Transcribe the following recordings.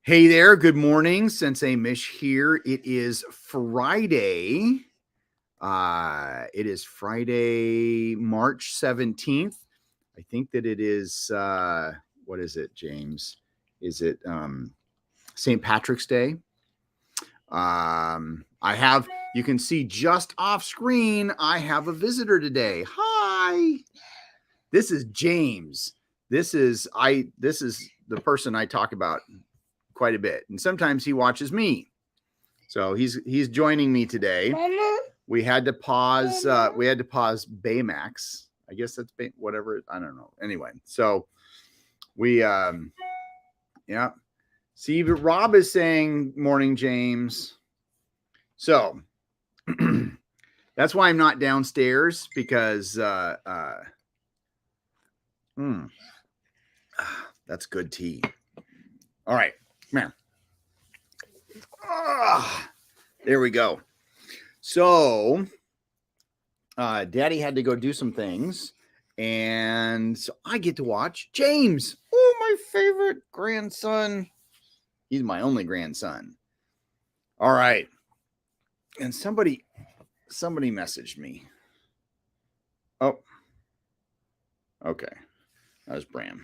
Hey there, good morning. Sensei Mish here. It is Friday. March 17th. I think that it is what is it, James? Is it St. Patrick's Day? You can see just off screen, I have a visitor today. Hi. This is James. This is the person I talk about quite a bit, and sometimes he watches me. So he's joining me today. We had to pause Baymax. I guess that's whatever. I don't know. Anyway, so we yeah. See, but Rob is saying morning, James. So that's why I'm not downstairs, because that's good tea. All right, come here. There we go. So Daddy had to go do some things, and so I get to watch James. Oh, my favorite grandson. He's my only grandson. All right. And somebody messaged me. Oh, okay. That was Bram.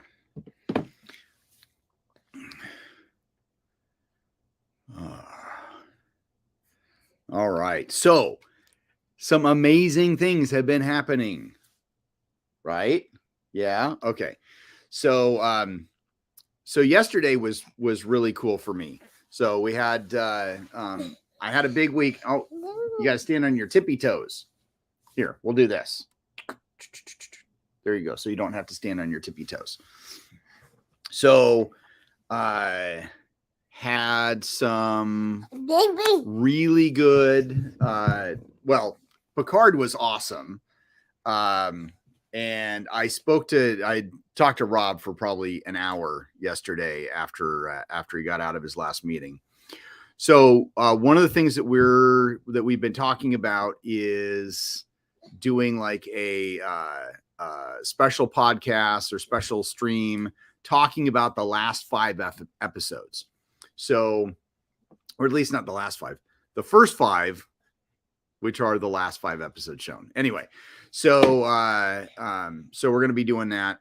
All right. So some amazing things have been happening, right? Yeah. Okay. So, so yesterday was really cool for me. So we had, I had a big week. Oh, you got to stand on your tippy toes. Here, we'll do this. There you go. So you don't have to stand on your tippy toes. So I had some really good, well, Picard was awesome. And I talked to Rob for probably an hour yesterday after he got out of his last meeting. So one of the things that we've been talking about is doing like a special podcast or special stream talking about the last 5 episodes. So, or at least not the last 5, the first 5, which are the last 5 episodes shown. Anyway, so so we're going to be doing that,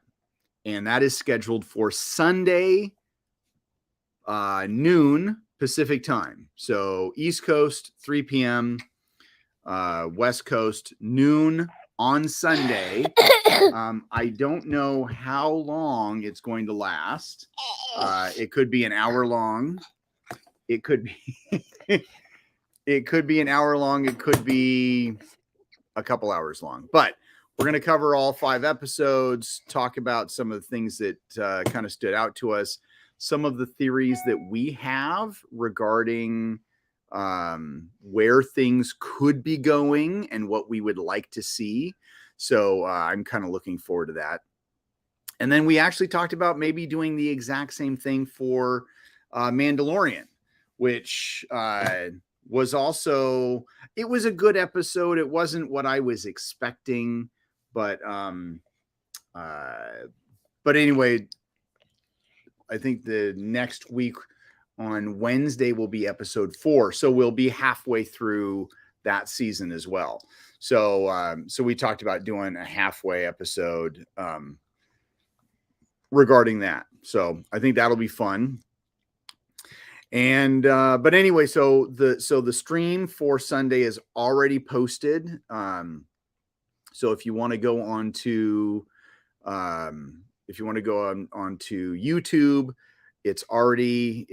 and that is scheduled for Sunday noon Pacific time. So East Coast 3 p.m., West Coast noon on Sunday. I don't know how long it's going to last. It could be an hour long. It could be it could be an hour long. It could be a couple hours long. But we're going to cover all 5 episodes, talk about some of the things that kind of stood out to us, some of the theories that we have regarding where things could be going and what we would like to see. So I'm kind of looking forward to that. And then we actually talked about maybe doing the exact same thing for Mandalorian, which was also, it was a good episode. It wasn't what I was expecting, but anyway, I think the next week on Wednesday will be episode 4. So we'll be halfway through that season as well. So, so we talked about doing a halfway episode regarding that. So I think that'll be fun. And but anyway, so the stream for Sunday is already posted. So if you want to go on to onto YouTube, it's already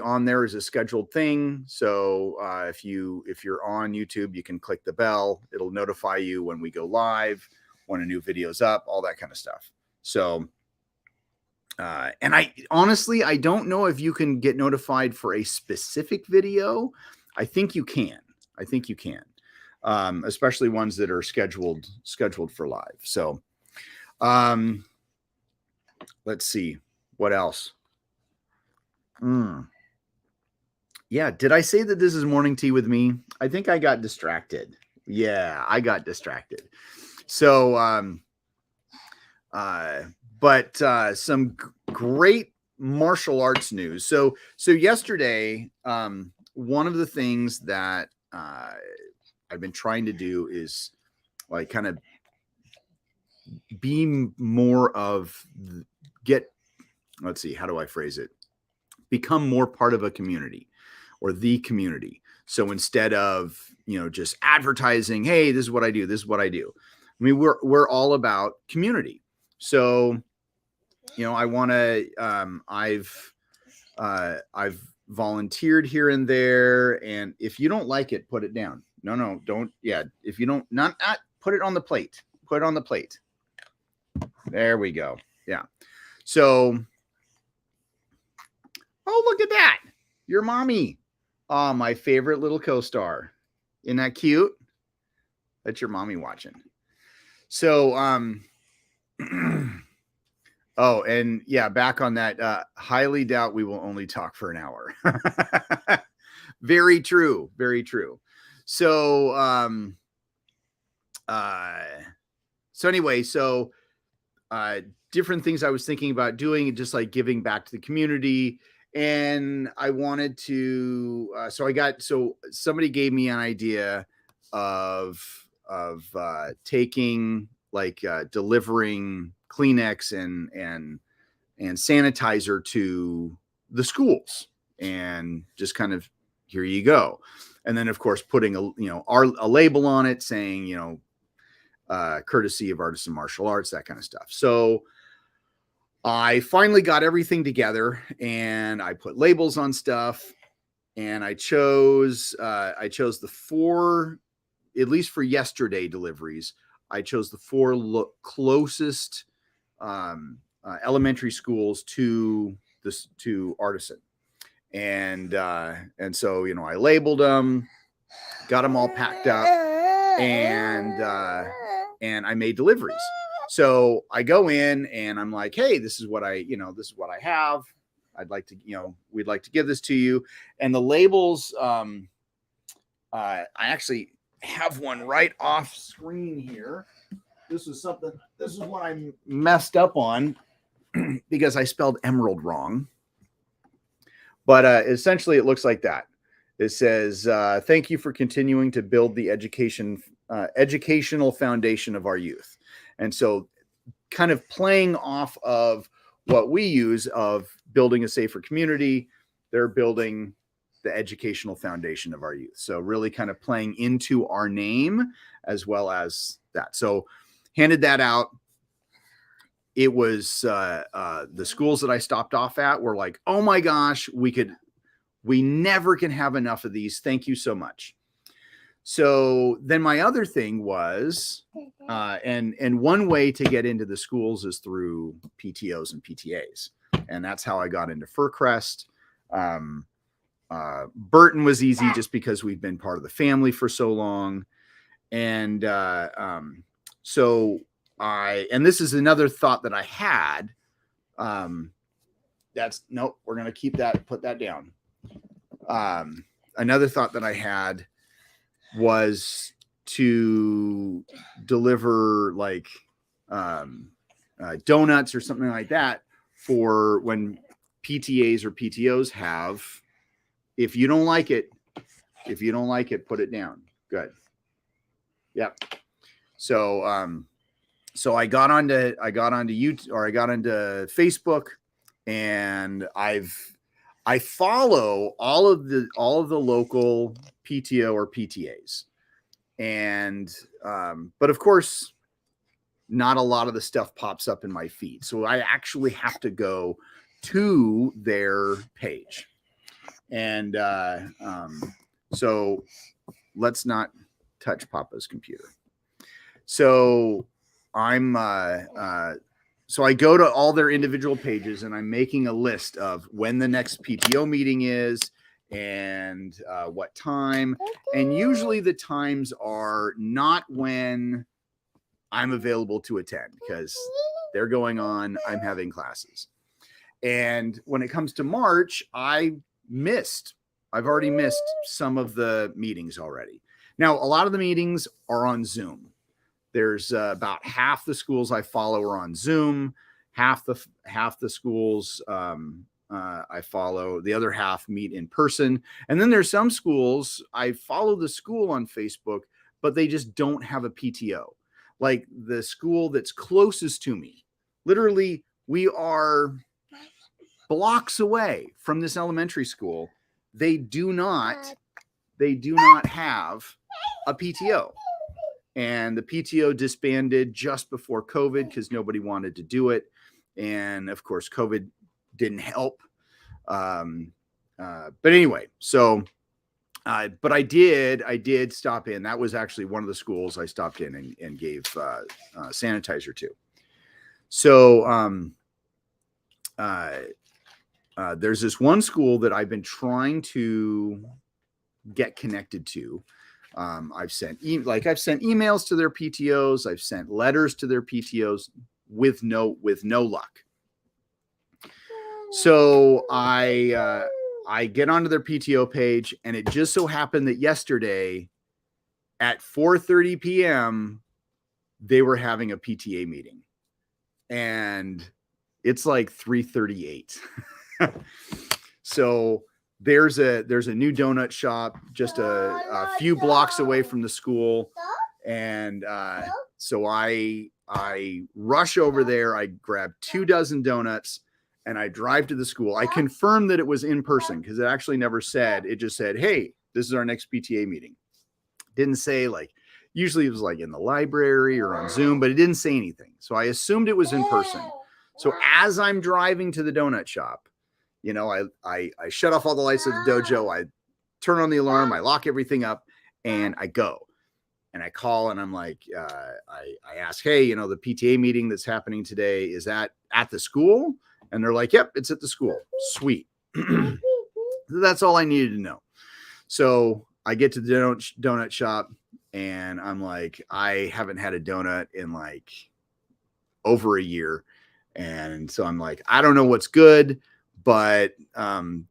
on there as a scheduled thing. So if you're on YouTube, you can click the bell. It'll notify you when we go live, when a new video's up, all that kind of stuff. So and I honestly don't know if you can get notified for a specific video. I think you can. Especially ones that are scheduled for live. So let's see what else. Yeah, did I say that this is morning tea with me? I think I got distracted. Yeah, I got distracted. So but some great martial arts news. So yesterday, one of the things that I've been trying to do is like kind of be more of let's see, how do I phrase it? Become more part of a community or the community. So instead of, just advertising, hey, this is what I do, this is what I do. I mean, we're all about community. So, I want to, I've volunteered here and there. And if you don't like it, put it down. No, don't. Yeah. If you don't, not put it on the plate, put it on the plate. There we go. Yeah. So, oh, look at that. Your mommy. Oh, my favorite little co-star. Isn't that cute? That's your mommy watching. So, oh, and yeah, back on that. Highly doubt we will only talk for an hour. Very true. Very true. So, anyway, different things I was thinking about doing, just like giving back to the community. And I wanted to, so somebody gave me an idea of taking delivering Kleenex and sanitizer to the schools, and just kind of, here you go. And then of course putting a label on it saying, courtesy of Artisan Martial Arts, that kind of stuff. So I finally got everything together and I put labels on stuff, and I chose the 4, at least for yesterday deliveries, I chose the 4 closest elementary schools to Artisan. And so, I labeled them, got them all packed up, and I made deliveries. So I go in and I'm like, hey, this is what I have. I'd like to, we'd like to give this to you. And the labels, I actually have one right off screen here. This is what I messed up on because I spelled emerald wrong. But essentially it looks like that. It says, thank you for continuing to build the educational foundation of our youth. And so kind of playing off of what we use of building a safer community, they're building the educational foundation of our youth. So really kind of playing into our name as well as that. So handed that out. It was the schools that I stopped off at were like, oh my gosh, we never can have enough of these. Thank you so much. So then my other thing was, and one way to get into the schools is through PTOs and PTAs. And that's how I got into Furcrest. Burton was easy just because we've been part of the family for so long. And and this is another thought that I had. Nope, we're going to keep that, put that down. Another thought that I had was to deliver donuts or something like that for when PTAs or PTOs have. If you don't like it, put it down. Good. Yep. So so I got onto YouTube, or I got into Facebook, and I follow all of the local PTO or PTAs, and but of course not a lot of the stuff pops up in my feed, so I actually have to go to their page. And so let's not touch Papa's computer. So so I go to all their individual pages, and I'm making a list of when the next PTO meeting is and what time. And usually the times are not when I'm available to attend, because they're going on, I'm having classes. And when it comes to March, I've already missed some of the meetings already. Now, a lot of the meetings are on Zoom. There's about half the schools I follow are on Zoom. Half the schools I follow. The other half meet in person. And then there's some schools, I follow the school on Facebook, but they just don't have a PTO. Like the school that's closest to me, literally, we are blocks away from this elementary school. They do not have a PTO. And the PTO disbanded just before COVID because nobody wanted to do it. And of course, COVID didn't help. But anyway, so, but I did stop in. That was actually one of the schools I stopped in and gave sanitizer to. So there's this one school that I've been trying to get connected to. I've sent emails to their PTOs. I've sent letters to their PTOs with no luck. So I get onto their PTO page, and it just so happened that yesterday at 4:30 p.m. they were having a PTA meeting, and it's like 3:38. So there's a new donut shop just a few blocks away from the school, and so I rush over there. I grab 24 donuts, and I drive to the school. I confirmed that it was in person because it actually never said. It just said, "Hey, this is our next PTA meeting." Didn't say like. Usually it was like in the library or on Zoom, but it didn't say anything. So I assumed it was in person. So as I'm driving to the donut shop, you know, I shut off all the lights of the dojo. I turn on the alarm. I lock everything up, and I go. And I call, and I'm like, I ask, hey, you know, the PTA meeting that's happening today, is that at the school? And they're like, yep, it's at the school. Sweet. That's all I needed to know. So I get to the donut shop, and I'm like, I haven't had a donut in like over a year. And so I'm like, I don't know what's good, but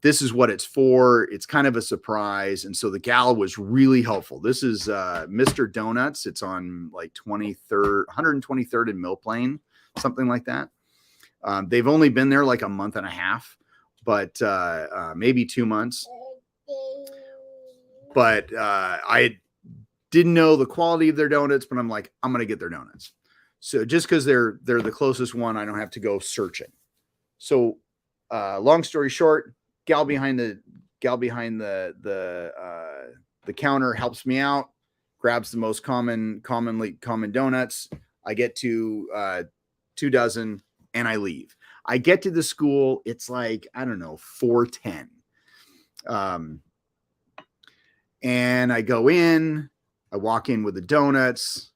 this is what it's for. It's kind of a surprise. And so the gal was really helpful. This is Mr. Donuts. It's on like 123rd and Mill Plain, something like that. They've only been there like a month and a half, but maybe 2 months. But I didn't know the quality of their donuts, but I'm like, I'm going to get their donuts. So just because they're the closest one, I don't have to go searching. So long story short, gal behind the counter helps me out, grabs the most common donuts. I get to 24, and I leave. I get to the school. It's like, I don't know, 4:10. And I go in, I walk in with the donuts.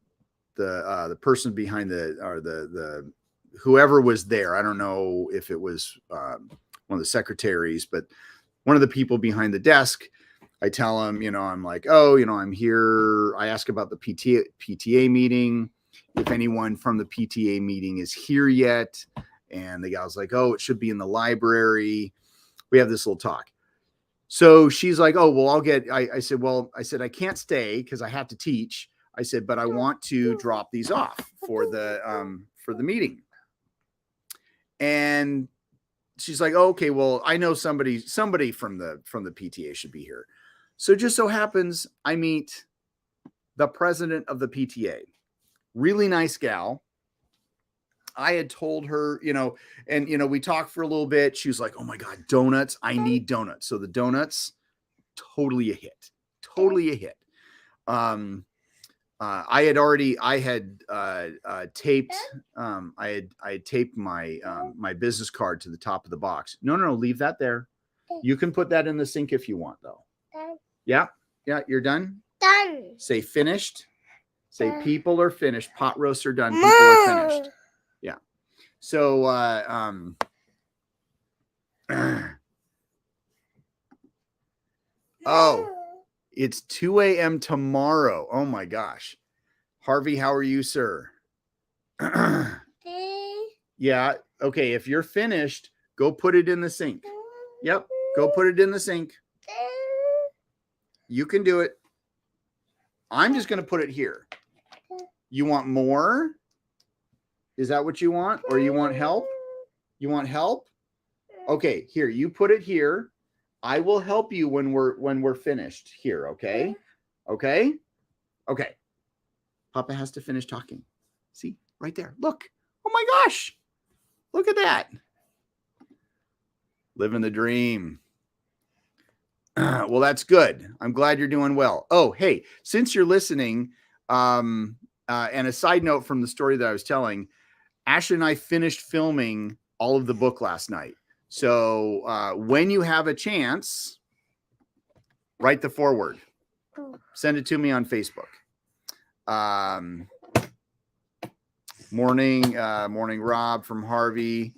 The person behind the whoever was there, I don't know if it was one of the secretaries, but one of the people behind the desk, I tell him, you know, I'm like, oh, you know, I'm here. I ask about the PTA meeting, if anyone from the PTA meeting is here yet. And the guy was like, oh, it should be in the library. We have this little talk. So she's like, oh, well, I said, I can't stay because I have to teach. I said, but I want to drop these off for the meeting. And she's like, oh, okay, well, I know somebody from the PTA should be here. So just so happens I meet the president of the PTA, really nice gal. I had told her, you know, and, you know, we talked for a little bit. She was like, oh my God, donuts. I need donuts. So the donuts, totally a hit. I had taped my business card to the top of the box. No, leave that there. You can put that in the sink if you want, though. Yeah. You're done. Say finished. Say people are finished. Pot roasts are done. People are finished. Yeah. So oh, it's 2 a.m. tomorrow. Oh my gosh. Harvey, how are you, sir? Yeah. Okay. If you're finished, go put it in the sink. Yep. Go put it in the sink. You can do it. I'm just going to put it here. You want more? Is that what you want? Or you want help? You want help? Okay, here, you put it here. I will help you when we're finished here, okay? Okay? Okay. Papa has to finish talking. See? Right there. Look. Oh my gosh. Look at that. Living the dream. Well, that's good. I'm glad you're doing well. Oh, hey, since you're listening, and a side note from the story that I was telling, Ashley and I finished filming all of the book last night. So when you have a chance, write the foreword. Send it to me on Facebook. Morning, Rob from Harvey.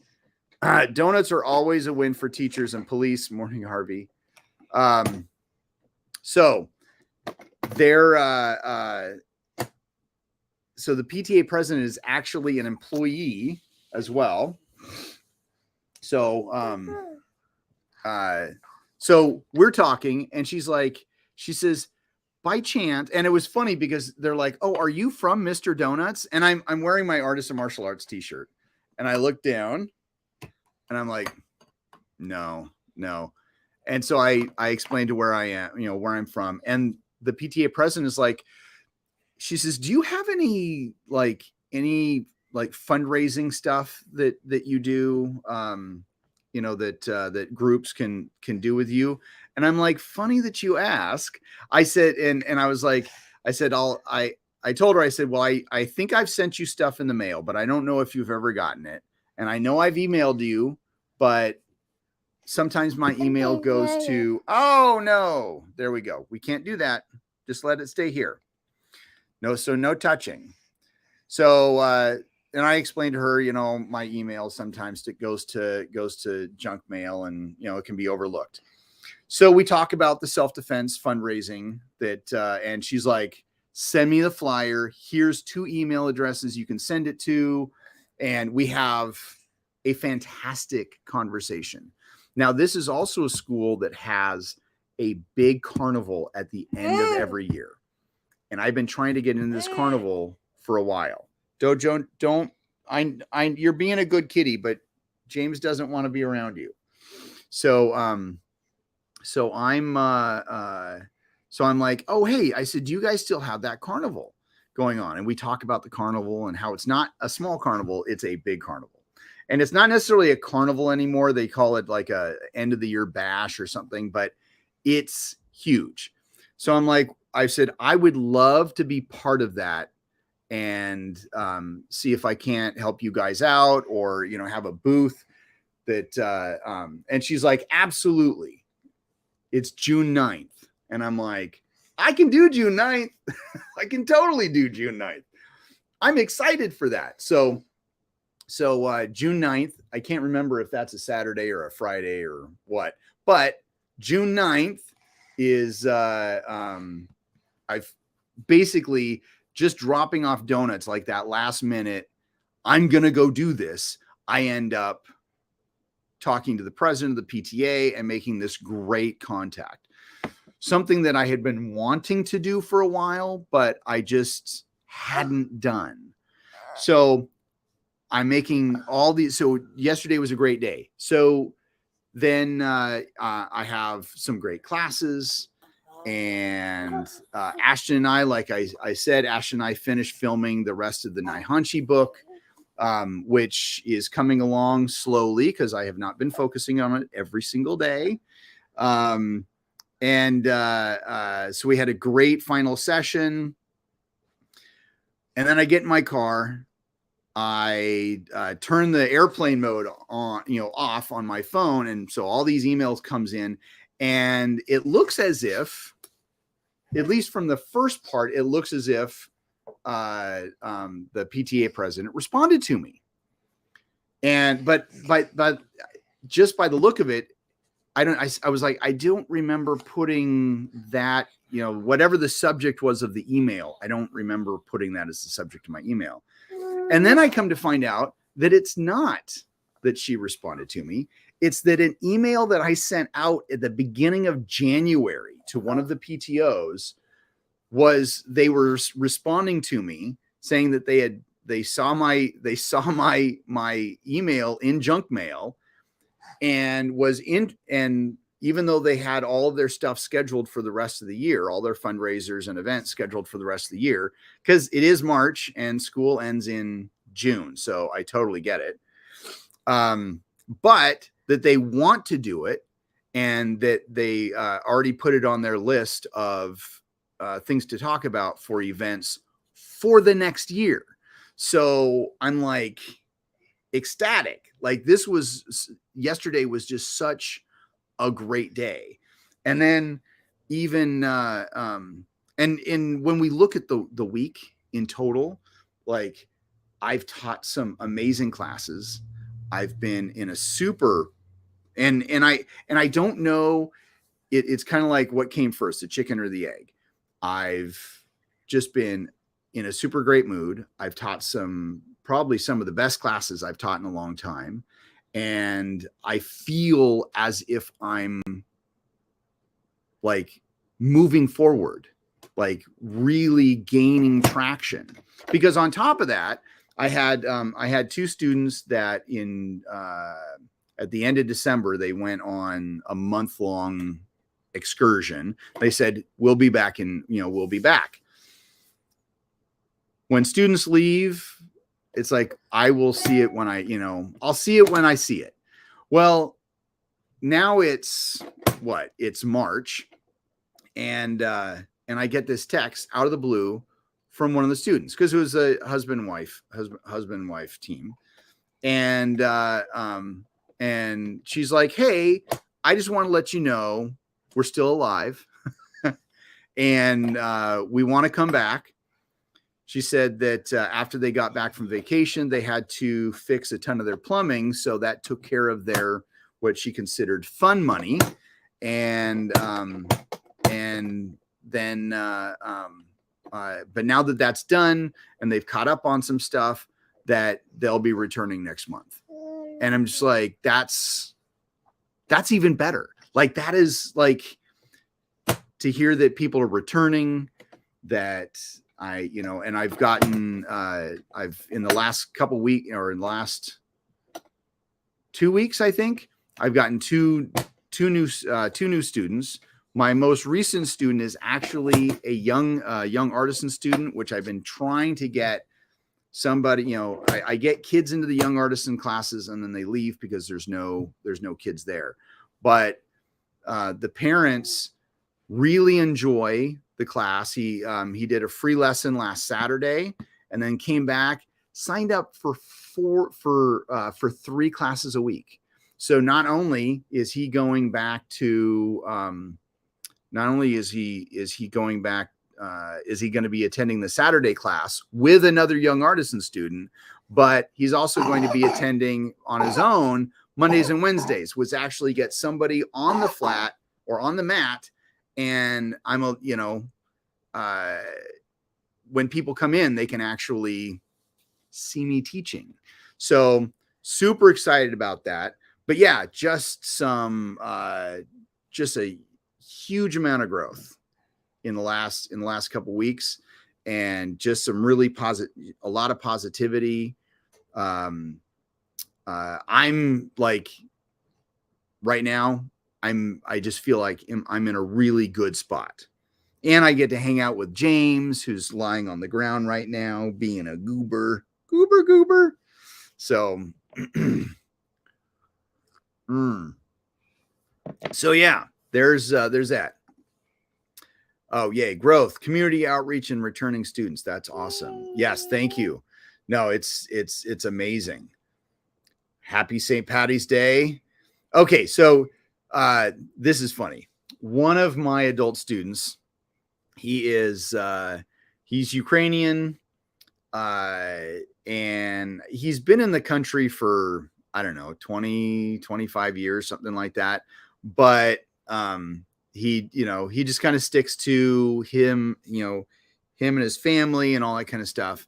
Donuts are always a win for teachers and police. Morning, Harvey. So they're so the PTA president is actually an employee as well. So so we're talking, and she says, by chance, and it was funny because they're like, "Oh, are you from Mr. Donuts?" And I'm wearing my Artisan Martial Arts t-shirt, and I look down, and I'm like, no. And so I explained to where I am, where I'm from, and the PTA president is like, she says, "Do you have any fundraising stuff that you do, that groups can do with you?" And I'm like, funny that you ask. I said, and I was like, I said, I told her, I said, well, I think I've sent you stuff in the mail, but I don't know if you've ever gotten it. And I know I've emailed you, but sometimes my email goes to, oh no, there we go. We can't do that. Just let it stay here. No touching. So, and I explained to her, my email sometimes it goes to junk mail, and, it can be overlooked. So we talk about the self-defense fundraising that, and she's like, send me the flyer. Here's 2 email addresses you can send it to. And we have a fantastic conversation. Now, this is also a school that has a big carnival at the end of every year. And I've been trying to get into this carnival for a while. Dojo, you're being a good kitty, but James doesn't want to be around you. So, I'm like, oh, hey, I said, do you guys still have that carnival going on? And we talk about the carnival and how it's not a small carnival, it's a big carnival. And it's not necessarily a carnival anymore. They call it like a end of the year bash or something, but it's huge. So I'm like, I said, I would love to be part of that and see if I can't help you guys out or, have a booth that, and she's like, absolutely. It's June 9th. And I'm like, I can do June 9th. I can totally do June 9th. I'm excited for that. So June 9th, I can't remember if that's a Saturday or a Friday or what, but June 9th is, I've basically just dropping off donuts like that last minute. I'm going to go do this. I end up talking to the president of the PTA and making this great contact. Something that I had been wanting to do for a while, but I just hadn't done. So I'm making all these. So yesterday was a great day. So then I have some great classes, and Ashton and I, like I said, Ashton and I finished filming the rest of the Naihanchi book, which is coming along slowly because I have not been focusing on it every single day. So we had a great final session. And then I get in my car. I turn the airplane mode on, off on my phone. And so all these emails comes in, and it looks as if, at least from the first part, it looks as if the PTA president responded to me. But just by the look of it, I was like, I don't remember putting that, whatever the subject was of the email. I don't remember putting that as the subject of my email. And then I come to find out that it's not that she responded to me. It's that an email that I sent out at the beginning of January to one of the PTOs they were responding to me saying that they saw my email in junk mail, and even though they had all of their stuff scheduled for the rest of the year, all their fundraisers and events scheduled for the rest of the year, because it is March and school ends in June. So I totally get it. But that they want to do it, and that they already put it on their list of things to talk about for events for the next year. So I'm like ecstatic. Like yesterday was just such a great day. And then even and when we look at the week in total, like I've taught some amazing classes. I've been in a super and I don't know, it's kind of like what came first, the chicken or the egg. I've just been in a super great mood. I've taught probably some of the best classes I've taught in a long time. And I feel as if I'm like moving forward, like really gaining traction. Because on top of that, I had two students that at the end of December, they went on a month-long excursion. They said, we'll be back. When students leave, it's like, I will see it when I'll see it when I see it. Well, now it's March, and I get this text out of the blue from one of the students, because it was a husband and wife team. And she's like, hey, I just want to let you know we're still alive. And we want to come back. She said that after they got back from vacation, they had to fix a ton of their plumbing. So that took care of what she considered fun money. And then but now that that's done and they've caught up on some stuff, that they'll be returning next month. And I'm just like, that's even better. Like, that is like, to hear that people are returning, that and I've gotten, in the last couple weeks, or in the last 2 weeks, I think I've gotten two new students. My most recent student is actually a young artisan student, which I've been trying to get somebody, I get kids into the young artisan classes and then they leave because there's no kids there. But the parents really enjoy the class. He did a free lesson last Saturday and then came back, signed up for 3 classes a week. So not only is he going back to is he going to be attending the Saturday class with another young artisan student, but he's also going to be attending on his own Mondays and Wednesdays, which actually gets somebody on the flat or on the mat. And when people come in, they can actually see me teaching. So super excited about that. But yeah, just a huge amount of growth in the last couple of weeks, and just some really a lot of positivity. I'm like, right now, I just feel like I'm in a really good spot, and I get to hang out with James, who's lying on the ground right now, being a goober. So, so yeah, there's that. Oh, yay. Growth, community outreach, and returning students. That's awesome. Yes. Thank you. No, it's amazing. Happy St. Patty's Day. Okay. So, this is funny. One of my adult students, he's Ukrainian, and he's been in the country for, I don't know, 20, 25 years, something like that. But, he just kind of sticks to him and his family and all that kind of stuff.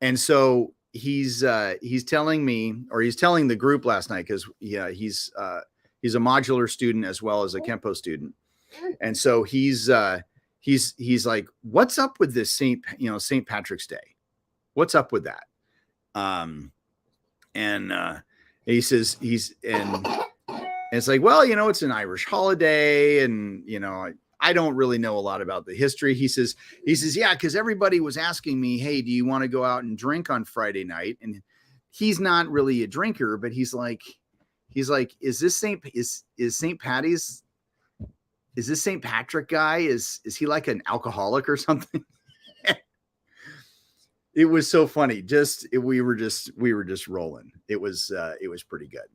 And so he's telling the group last night, because he's a modular student as well as a Kempo student. And so he's like, what's up with this St. Patrick's Day? What's up with that? And he says, And it's like, well, it's an Irish holiday, and I don't really know a lot about the history. He says, yeah, because everybody was asking me, hey, do you want to go out and drink on Friday night? And he's not really a drinker, but he's like, is this St. Patty's? Is this St. Patrick guy? Is he like an alcoholic or something? It was so funny. We were just rolling. It was pretty good.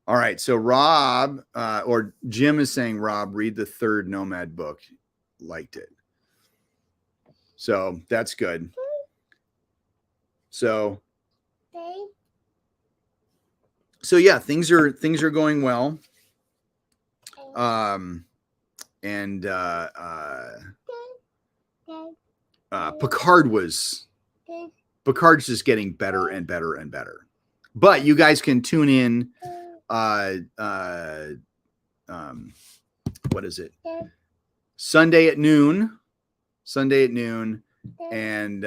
All right. So Rob, or Jim is saying, Rob, read the third Nomad book. Liked it. So that's good. So yeah, things are going well. And Picard's just getting better and better and better. But you guys can tune in. What is it? Sunday at noon, and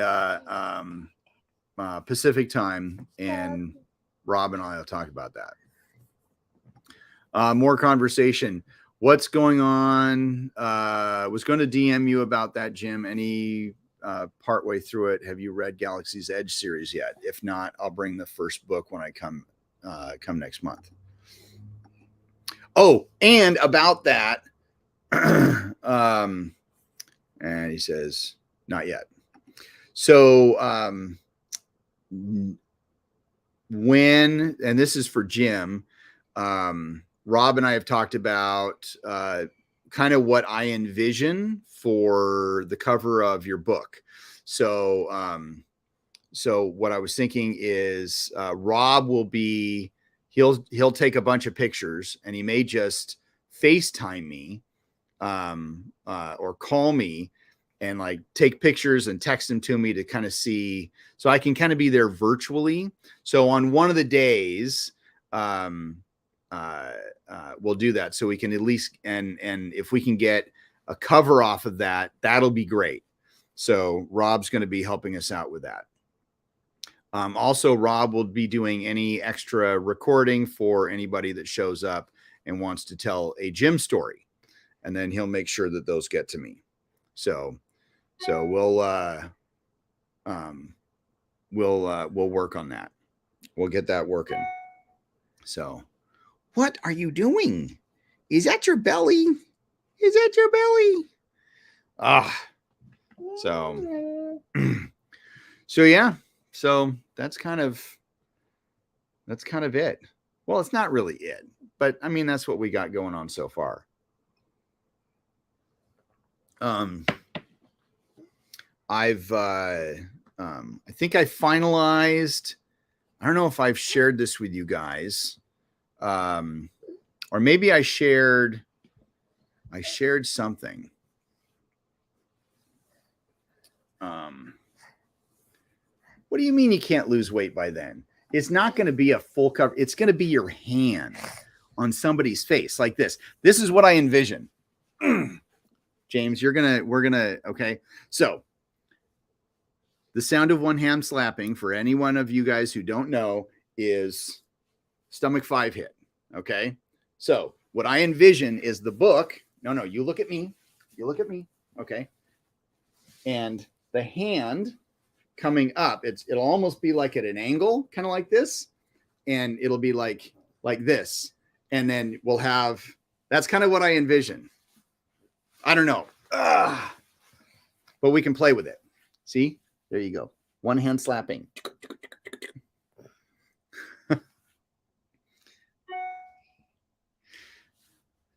Pacific time, and Rob and I will talk about that. More conversation. What's going on? Was going to DM you about that, Jim. Any partway through it, have you read Galaxy's Edge series yet? If not, I'll bring the first book when I come next month. Oh, and about that, and he says, not yet. So when, and this is for Jim, Rob and I have talked about kind of what I envision for the cover of your book. So, so what I was thinking is Rob will be, he'll take a bunch of pictures, and he may just FaceTime me or call me and like take pictures and text them to me to kind of see, so I can kind of be there virtually. So on one of the days, we'll do that, so we can at least, and if we can get a cover off of that, that'll be great. So Rob's going to be helping us out with that. Also, Rob will be doing any extra recording for anybody that shows up and wants to tell a Jim story, and then he'll make sure that those get to me. So we'll work on that. We'll get that working. So, what are you doing? Is that your belly? Is that your belly? So yeah. So that's kind of it. Well, it's not really it, but I mean, that's what we got going on so far. I think I finalized, I don't know if I've shared this with you guys, or maybe I shared something. What do you mean you can't lose weight by then? It's not going to be a full cover. It's going to be your hand on somebody's face like this. This is what I envision. James, we're going to, okay. So the sound of one hand slapping, for any one of you guys who don't know, is stomach 5 hit. Okay. So what I envision is the book. No, you look at me. You look at me. Okay. And the hand coming up, it'll almost be like at an angle, kind of like this, and it'll be like this, and then we'll have, that's kind of what I envision. I don't know, but we can play with it. See, there you go, one hand slapping.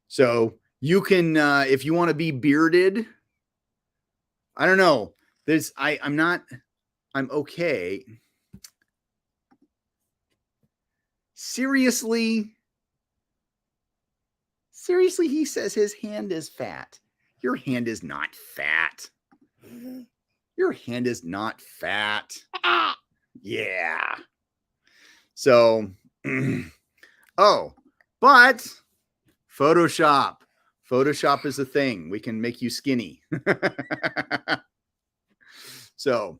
So you can, if you want to be bearded, I don't know, I'm okay. Seriously, he says his hand is fat. Your hand is not fat. Your hand is not fat. Yeah. So, oh, but Photoshop is a thing. We can make you skinny. So,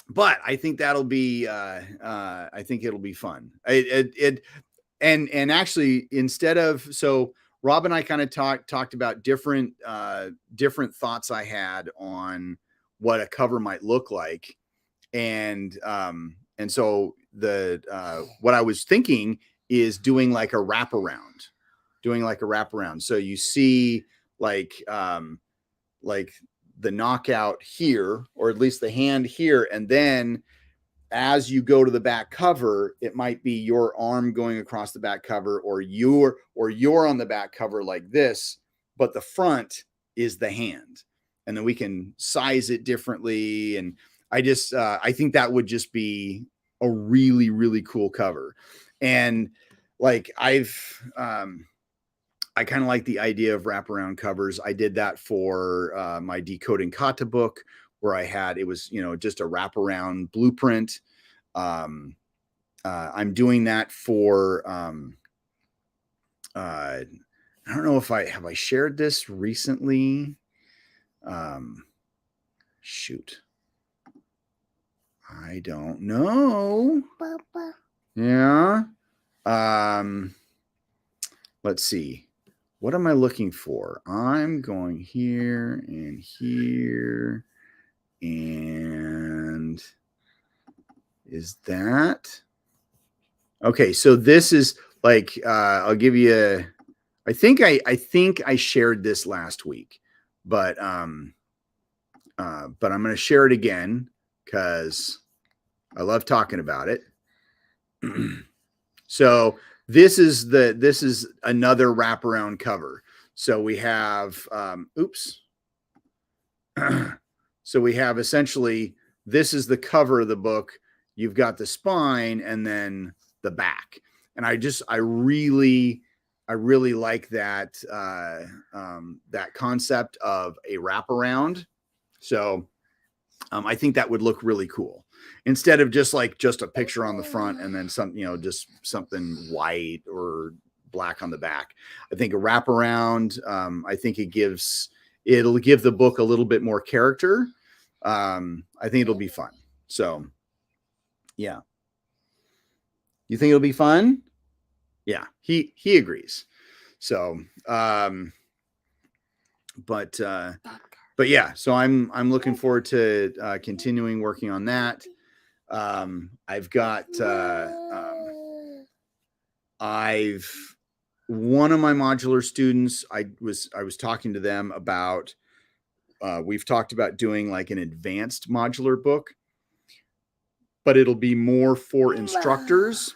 but I think that'll be I think it'll be fun. And actually, instead of, so Rob and I kind of talked about different thoughts I had on what a cover might look like, and so what I was thinking is doing like a wraparound, So you see like the knockout here, or at least the hand here, and then as you go to the back cover, it might be your arm going across the back cover, or you're on the back cover like this, but the front is the hand, and then we can size it differently. And I think that would just be a really, really cool cover. And like I kind of like the idea of wraparound covers. I did that for my Decoding Kata book, where it was, just a wraparound blueprint. I'm doing that for, I don't know if I shared this recently. Shoot. I don't know. Papa. Yeah. Let's see. What am I looking for? I'm going here and here, and is that okay? So this is like I'll give you I think I shared this last week, but I'm going to share it again because I love talking about it. So this is another wraparound cover. So we have so we have essentially, this is the cover of the book. You've got the spine and then the back. And I really like that that concept of a wraparound. So I think that would look really cool, instead of just a picture on the front and then some, just something white or black on the back. I think a wraparound, I think it'll give the book a little bit more character. I think it'll be fun. So yeah. You think it'll be fun? Yeah, he agrees. So but yeah, so I'm looking forward to continuing working on that. I've got one of my modular students, I was talking to them about we've talked about doing like an advanced modular book, but it'll be more for instructors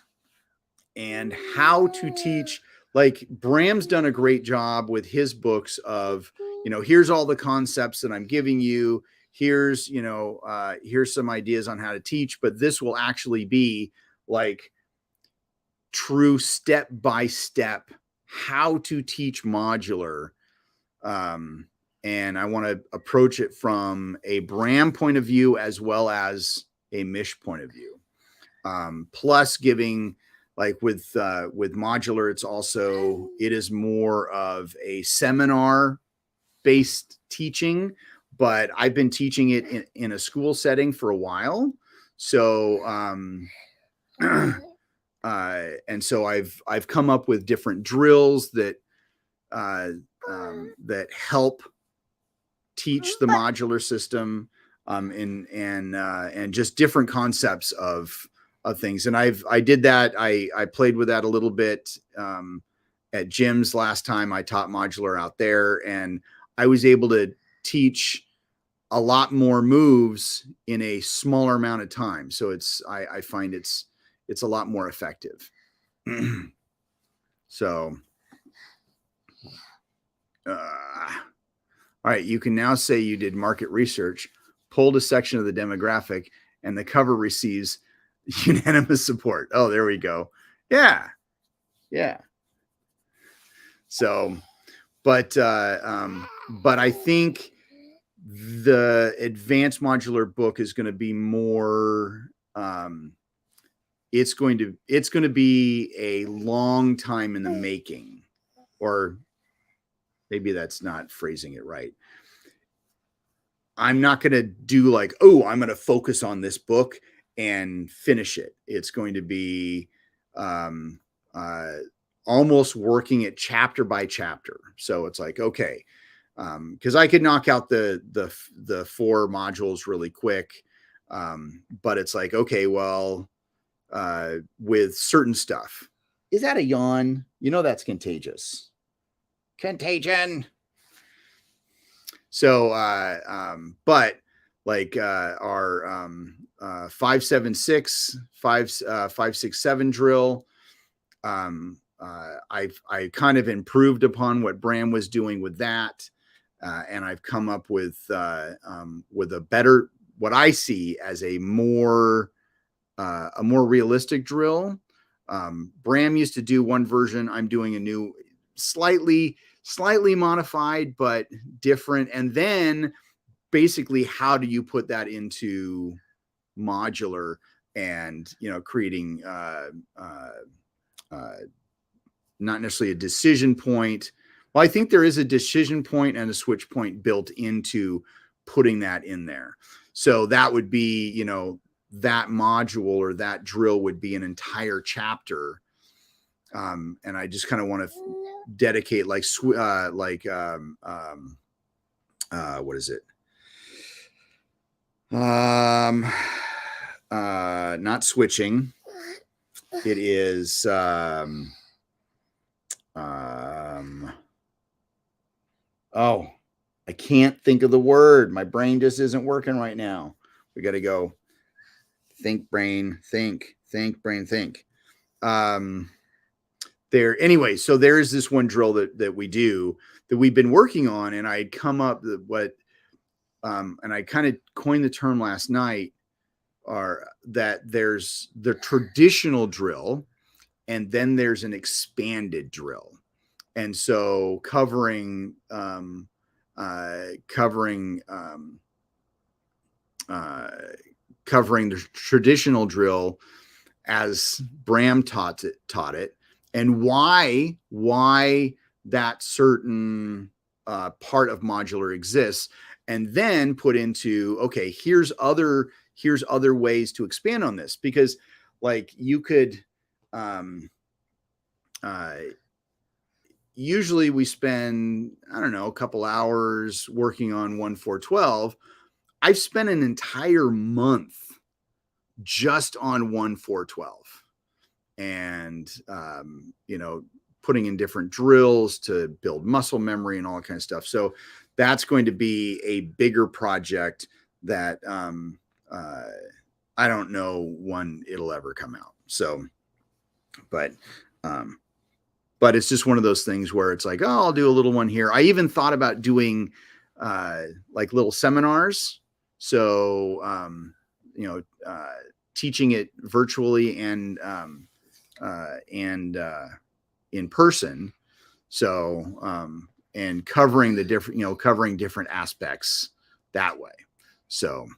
and how to teach. Like Bram's done a great job with his books of, here's all the concepts that I'm giving you. Here's, here's some ideas on how to teach, but this will actually be like true step-by-step how to teach modular. And I want to approach it from a Bram point of view as well as a Mish point of view. Plus giving, like with modular, it is more of a seminar based teaching, but I've been teaching it in a school setting for a while. So, and so I've come up with different drills that help teach the modular system, and just different concepts of things. And I did that. I played with that a little bit at Jim's last time I taught modular out there, and I was able to teach a lot more moves in a smaller amount of time. So I find it's a lot more effective. So, all right, you can now say you did market research, pulled a section of the demographic, and the cover receives unanimous support. Oh, there we go. Yeah. So, but I think the advanced modular book is going to be more. It's going to be a long time in the making, or maybe that's not phrasing it right. I'm not going to do like, oh, I'm going to focus on this book and finish it. It's going to be almost working it chapter by chapter. So it's like, okay, because I could knock out the 4 modules really quick, but it's like, okay, well, with certain stuff, is that a yawn? You know, that's contagious. Contagion. So, but like our 576, 567 drill, I kind of improved upon what Bram was doing with that, and I've come up with a better, what I see as a more realistic drill. Bram used to do one version. I'm doing a new, slightly modified, but different. And then basically, how do you put that into modular and, you know, creating not necessarily a decision point. Well, I think there is a decision point and a switch point built into putting that in there. So that would be, you know, that module or that drill would be an entire chapter. And I just kind of want to dedicate like what is it? Not switching. It is oh, I can't think of the word. My brain just isn't working right now. We got to go think, brain, think, brain, think. There anyway, so there's this one drill that we do that we've been working on, and I had come up with what and I kind of coined the term last night, are that there's the traditional drill and then there's an expanded drill. And so covering the traditional drill as Bram taught it, and why that certain part of modular exists, and then put into, okay, here's other ways to expand on this, because like you could usually we spend, I don't know, a couple hours working on 1-4-12. I've spent an entire month just on 1-4-12, and you know, putting in different drills to build muscle memory and all that kind of stuff. So that's going to be a bigger project that I don't know when it'll ever come out. So, but it's just one of those things where it's like, oh, I'll do a little one here. I even thought about doing like little seminars. So, you know, teaching it virtually and in person. So, and covering the different, you know, covering different aspects that way. So,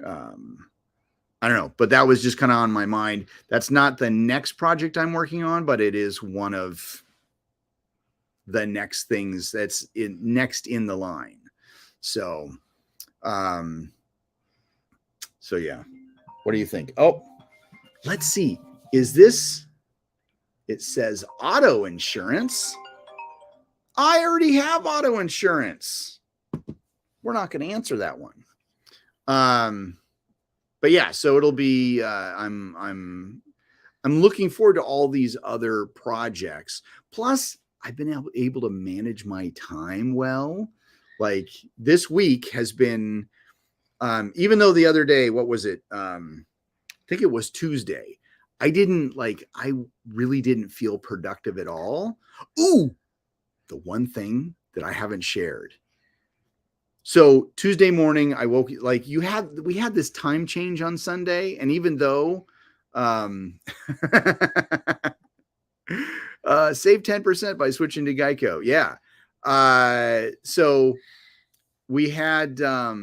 I don't know, but that was just kind of on my mind. That's not the next project I'm working on, but it is one of the next things that's next in the line. So, so yeah. What do you think? Oh, let's see. Is this, it says auto insurance. I already have auto insurance. We're not going to answer that one. But yeah, so it'll be, I'm looking forward to all these other projects. Plus, I've been able to manage my time well. Like this week has been, even though the other day, what was it? I think it was Tuesday. I really didn't feel productive at all. Ooh, the one thing that I haven't shared. So Tuesday morning, I woke, like we had this time change on Sunday. And even though, save 10% by switching to Geico. Yeah. So we had, all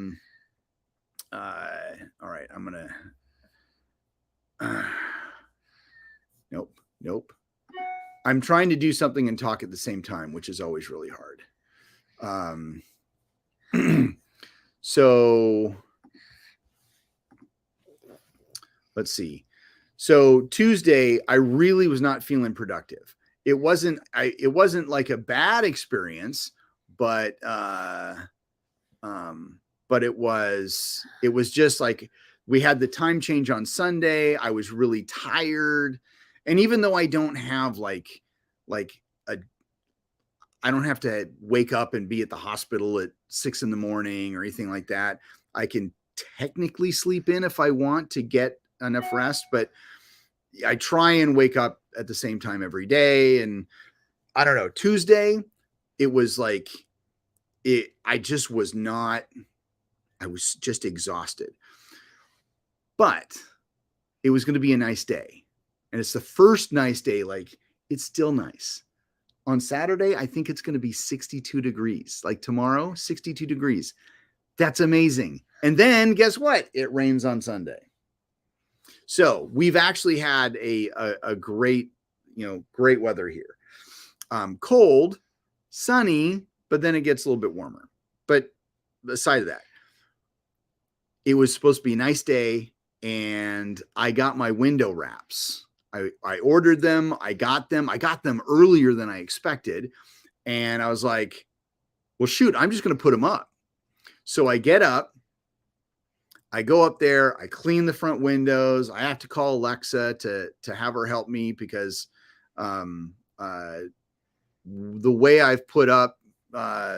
right, I'm going to, nope. I'm trying to do something and talk at the same time, which is always really hard. So let's see. So Tuesday, I really was not feeling productive. It wasn't like a bad experience, but it was just like we had the time change on Sunday. I was really tired. And even though I don't have I don't have to wake up and be at the hospital at 6 a.m. or anything like that. I can technically sleep in if I want to get enough rest, but I try and wake up at the same time every day. And I don't know, Tuesday, it was like, I was just exhausted, but it was going to be a nice day. And it's the first nice day. Like, it's still nice. On Saturday, I think it's going to be 62 degrees. Like tomorrow, 62 degrees. That's amazing. And then guess what? It rains on Sunday. So we've actually had a great, great weather here. Cold, sunny, but then it gets a little bit warmer. But aside of that, it was supposed to be a nice day, and I got my window wraps. I ordered them. I got them earlier than I expected. And I was like, well, shoot, I'm just going to put them up. So I get up, I go up there, I clean the front windows. I have to call Alexa to have her help me because the way I've put up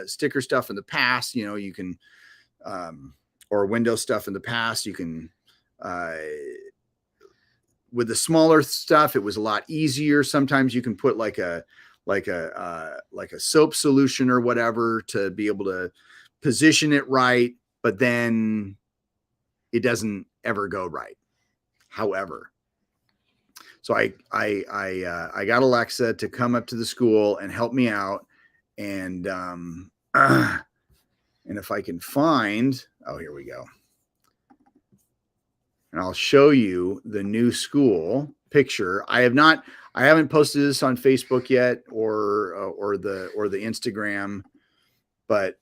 sticker stuff in the past, you can, or window stuff in the past, you can, with the smaller stuff, it was a lot easier. Sometimes you can put like a soap solution or whatever to be able to position it right, but then it doesn't ever go right. However, so I got Alexa to come up to the school and help me out, and if I can find, oh, here we go. And I'll show you the new school picture. I haven't posted this on Facebook yet or the Instagram, but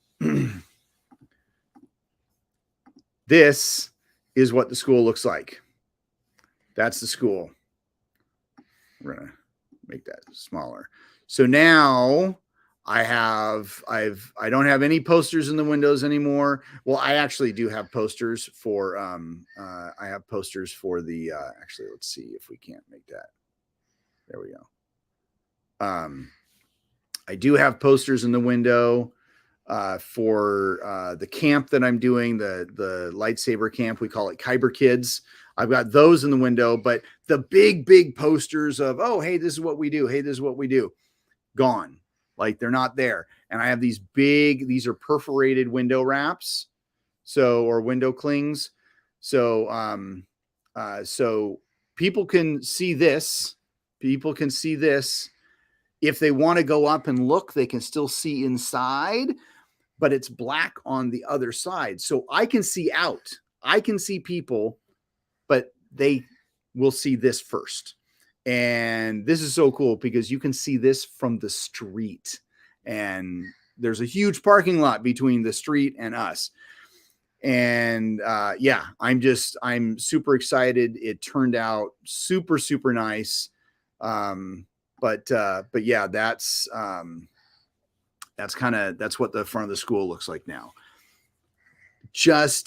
this is what the school looks like. That's the school. We're gonna make that smaller. So now I don't have any posters in the windows anymore. Well, I actually do have posters for I have posters for the actually, let's see if we can't make that. There we go. I do have posters in the window for the camp that I'm doing, the lightsaber camp. We call it Kyber Kids. I've got those in the window, but the big posters of, oh, hey, this is what we do. Hey, this is what we do. Gone. Like, they're not there. And I have these are perforated window wraps. Or window clings. So people can see this. People can see this. If they want to go up and look, they can still see inside, but it's black on the other side. So I can see out. I can see people, but they will see this first. And this is so cool because you can see this from the street, and there's a huge parking lot between the street and us. And yeah, I'm super excited. It turned out super, super nice. But yeah, that's what the front of the school looks like now.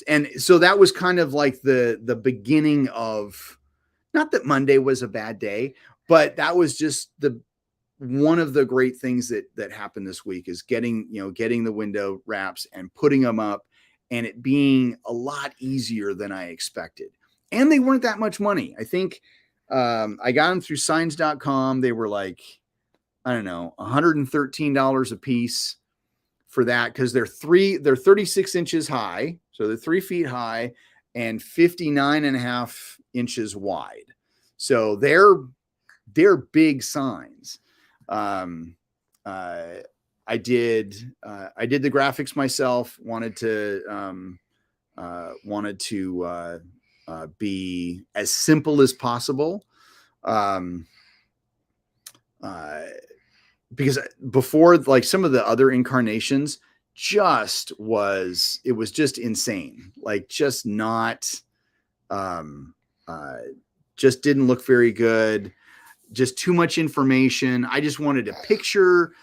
And so that was kind of like the beginning of, not that Monday was a bad day, but that was just one of the great things that happened this week is getting the window wraps and putting them up, and it being a lot easier than I expected. And they weren't that much money. I think I got them through signs.com. They were like, I don't know, $113 a piece for that, because they're 36 inches high. So they're 3 feet high and 59.5 inches wide. So they're big signs. I did the graphics myself. Wanted to be as simple as possible. Because before, like some of the other incarnations it was just insane. Like just not, just didn't look very good. Just too much information. I just wanted to picture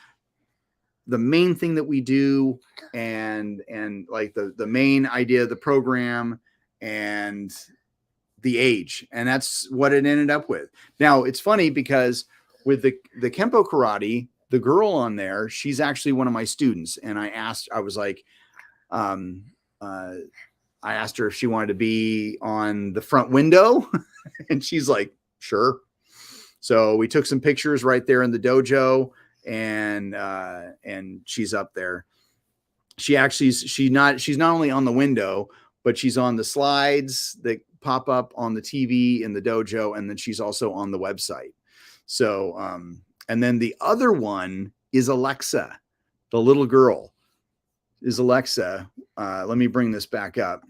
the main thing that we do and like the main idea of the program and the age. And that's what it ended up with. Now it's funny because with the Kempo karate, the girl on there, she's actually one of my students. And I asked her if she wanted to be on the front window and she's like, sure. So we took some pictures right there in the dojo and she's up there. She's not only on the window, but she's on the slides that pop up on the TV in the dojo. And then she's also on the website. So, and then the other one is Alexa, the little girl is Alexa. Let me bring this back up.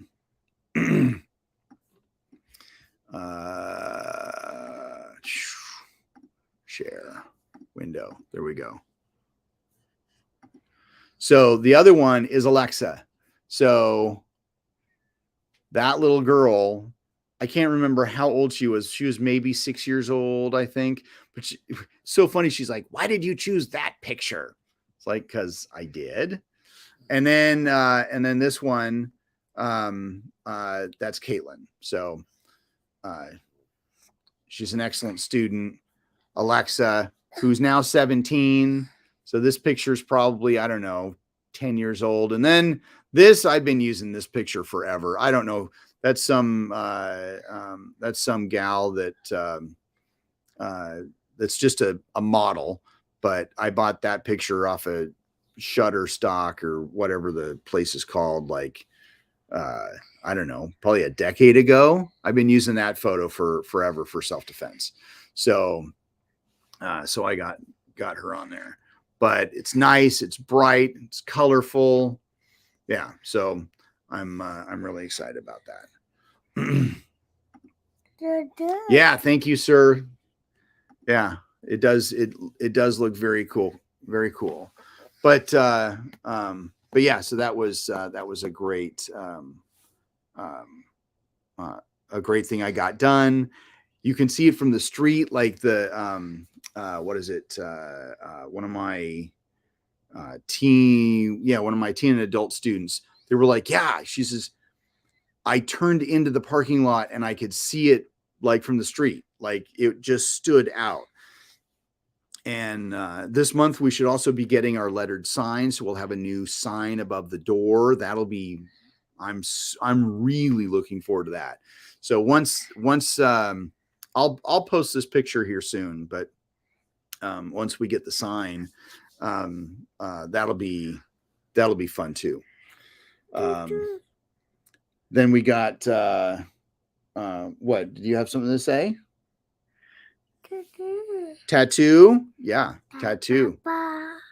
Share window. There we go. So the other one is Alexa. So that little girl, I can't remember how old she was. She was maybe 6 years old, I think. But so funny. She's like, why did you choose that picture? It's like, because I did. And then this one, that's Caitlin. So she's an excellent student. Alexa, who's now 17. So this picture is probably, I don't know, 10 years old. And then this, I've been using this picture forever. I don't know. That's some gal that that's just a model, but I bought that picture off of Shutterstock or whatever the place is called. Like, I don't know, probably a decade ago. I've been using that photo for forever for self-defense. So, so I got her on there, but it's nice. It's bright. It's colorful. Yeah. So I'm really excited about that. Yeah. Thank you, sir. Yeah, it does. It does look very cool. Very cool. But yeah, so that was a great thing I got done. You can see it from the street, like the what is it? One of my teen and adult students, they were like, yeah, she says, I turned into the parking lot and I could see it like from the street, like it just stood out. And this month we should also be getting our lettered signs. So we'll have a new sign above the door. That'll be, I'm really looking forward to that. So once I'll post this picture here soon, but once we get the sign, that'll be fun too. Then we got what? Did you have something to say? Tattoo? Yeah, tattoo.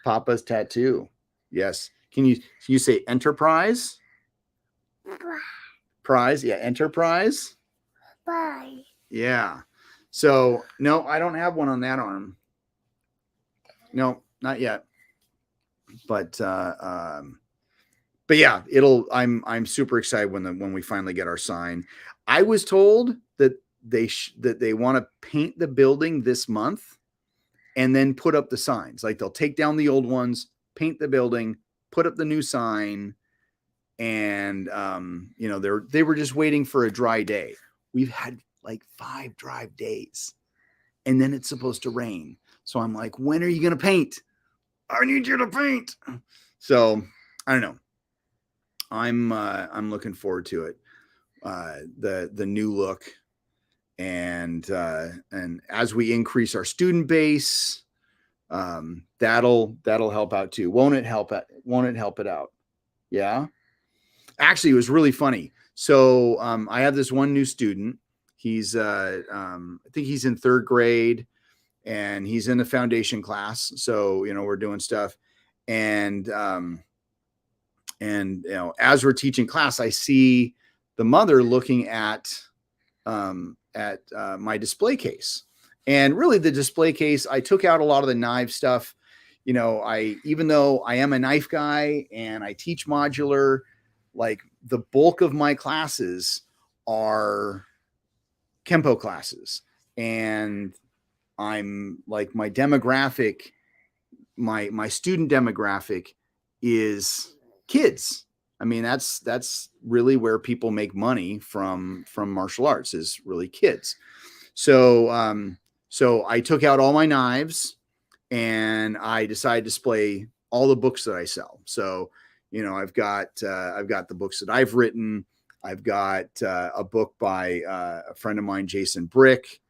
Papa's tattoo. Yes. Can you say enterprise? Prize? Yeah, enterprise. Bye. Yeah. So no, I don't have one on that arm. No, not yet. But yeah, I'm super excited when we finally get our sign. I was told that they want to paint the building this month and then put up the signs. Like they'll take down the old ones, paint the building, put up the new sign. And, they were just waiting for a dry day. We've had like 5 dry days and then it's supposed to rain. So I'm like, when are you going to paint? I need you to paint. So I don't know. I'm looking forward to it. The new look. And as we increase our student base, that'll help out too. Won't it help it out? Yeah. Actually, it was really funny. So I have this one new student. He's I think he's in 3rd grade and he's in the foundation class. So, we're doing stuff and as we're teaching class, I see the mother looking at my display case. And really the display case, I took out a lot of the knife stuff. you know, even though I am a knife guy and I teach modular, like the bulk of my classes are Kempo classes. And I'm like, my demographic, my student demographic is kids. I mean, that's really where people make money from martial arts, is really kids. So so I took out all my knives and I decided to display all the books that I sell. So, you know, I've got the books that I've written. I've got a book by a friend of mine, Jason Brick,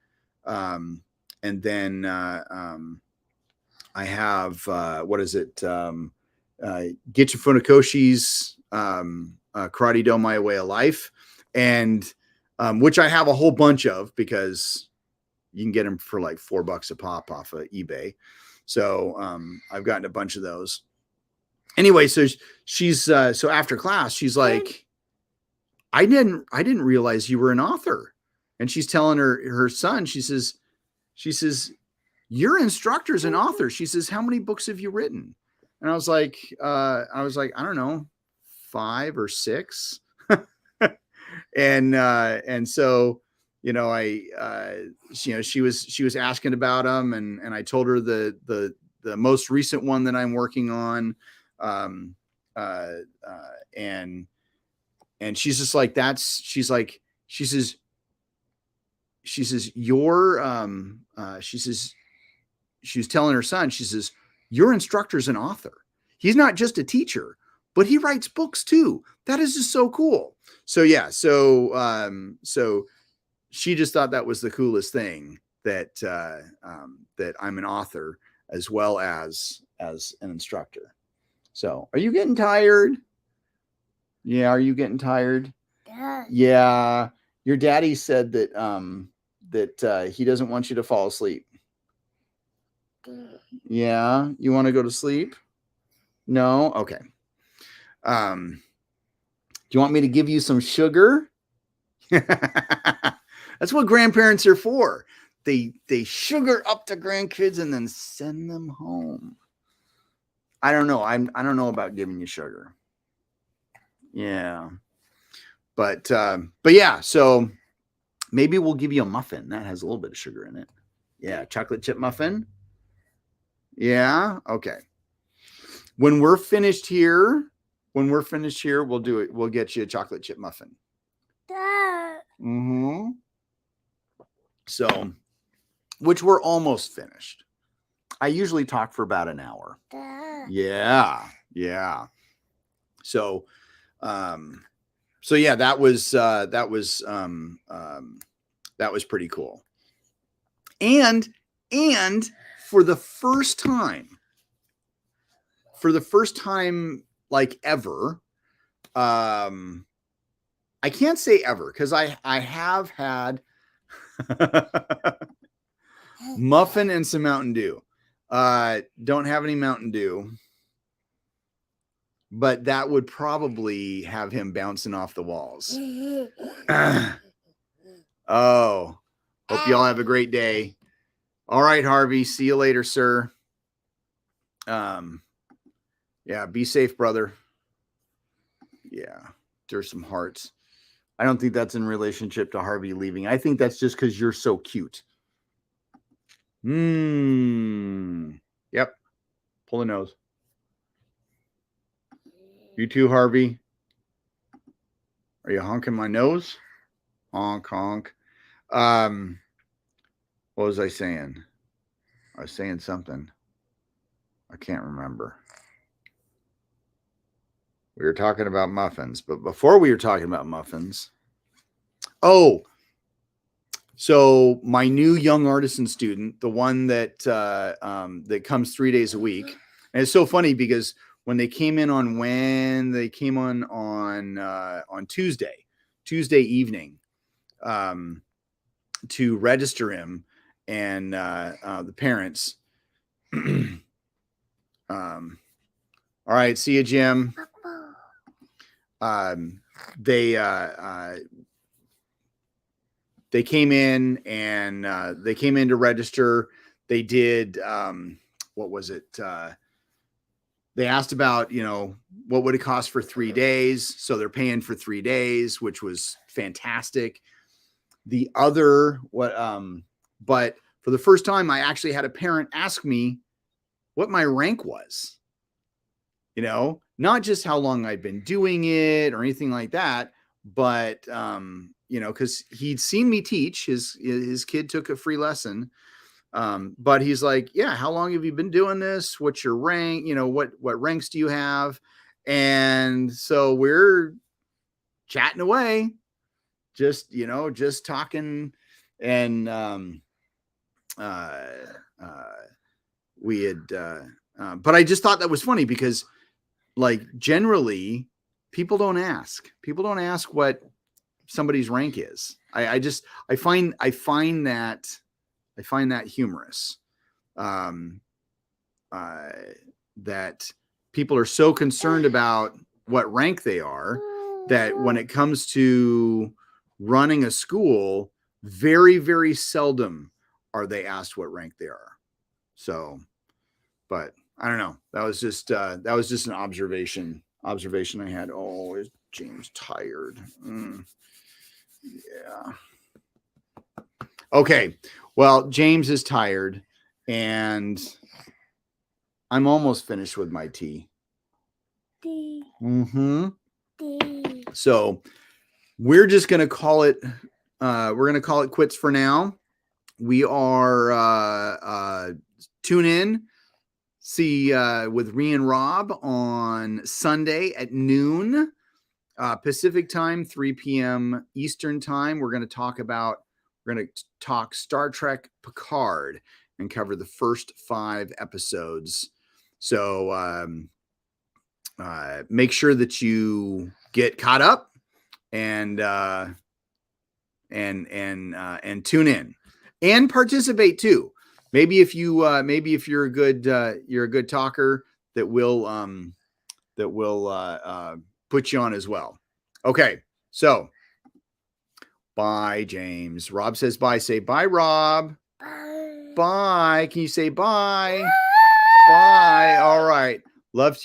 and then I have what is it? Gitchi Funakoshi's Karate Do My Way of Life, and which I have a whole bunch of because you can get them for like $4 a pop off of eBay. So I've gotten a bunch of those. Anyway, so she's so after class, she's like, I didn't realize you were an author. And she's telling her son, she says, your instructor's an author. She says, how many books have you written? And I was like, I don't know, 5 or 6. And so, you know, you know, she was asking about them, and I told her the most recent one that I'm working on. And she's just like, she says, she was telling her son, she says, your instructor's an author. He's not just a teacher, but he writes books too. That is just so cool. So yeah, so she just thought that was the coolest thing, that that I'm an author as well as an instructor. So, are you getting tired? Yeah, are you getting tired? Yeah. Your daddy said that that he doesn't want you to fall asleep. Yeah, you want to go to sleep? No? Okay. Do you want me to give you some sugar? That's what grandparents are for. They sugar up the grandkids and then send them home. I don't know. I don't know about giving you sugar. Yeah. But yeah, so maybe we'll give you a muffin that has a little bit of sugar in it. Yeah, chocolate chip muffin. Yeah, okay. When we're finished here, we'll do it. We'll get you a chocolate chip muffin. Mm-hmm. So, which we're almost finished. I usually talk for about an hour. Yeah. So, so yeah, that was pretty cool. And for the first time like ever, I can't say ever because I have had muffin and some Mountain Dew. Don't have any Mountain Dew, but that would probably have him bouncing off the walls. Oh, hope y'all have a great day. All right, Harvey. See you later, sir. Yeah, be safe, brother. Yeah, there's some hearts. I don't think that's in relationship to Harvey leaving. I think that's just because you're so cute. Yep. Pull the nose. You too, Harvey. Are you honking my nose? Honk, honk. What was I saying? I was saying something. I can't remember. We were talking about muffins, but before we were talking about muffins, so my new young artisan student, the one that that comes 3 days a week, and it's so funny because when they came in on Tuesday evening to register him, and the parents. All right, see you, Jim. They came in and they came in to register. They did what was it? They asked about, what would it cost for 3 days? So they're paying for 3 days, which was fantastic. The other, but for the first time, I actually had a parent ask me what my rank was, not just how long I'd been doing it or anything like that, but, because he'd seen me teach. His kid took a free lesson. But he's like, yeah, how long have you been doing this? What's your rank? What ranks do you have? And so we're chatting away, just talking. And, we had, but I just thought that was funny because, like, generally people don't ask what somebody's rank is. I find that humorous. That people are so concerned about what rank they are that when it comes to running a school, very, very seldom are they asked what rank they are. So, but I don't know. That was just an observation I had. Oh, is James tired? Yeah. Okay. Well, James is tired and I'm almost finished with my tea. So we're just going to call it, quits for now. We are, tune in, see, with Rhea and Rob on Sunday at noon, Pacific time, 3 p.m. Eastern time. We're going to talk Star Trek Picard and cover the first 5 episodes. So make sure that you get caught up and tune in and participate too. Maybe if you're a good talker, that will put you on as well. Okay, so bye, James. Rob says bye. Say bye, Rob. Bye. Bye. Can you say bye? Bye. All right. Love to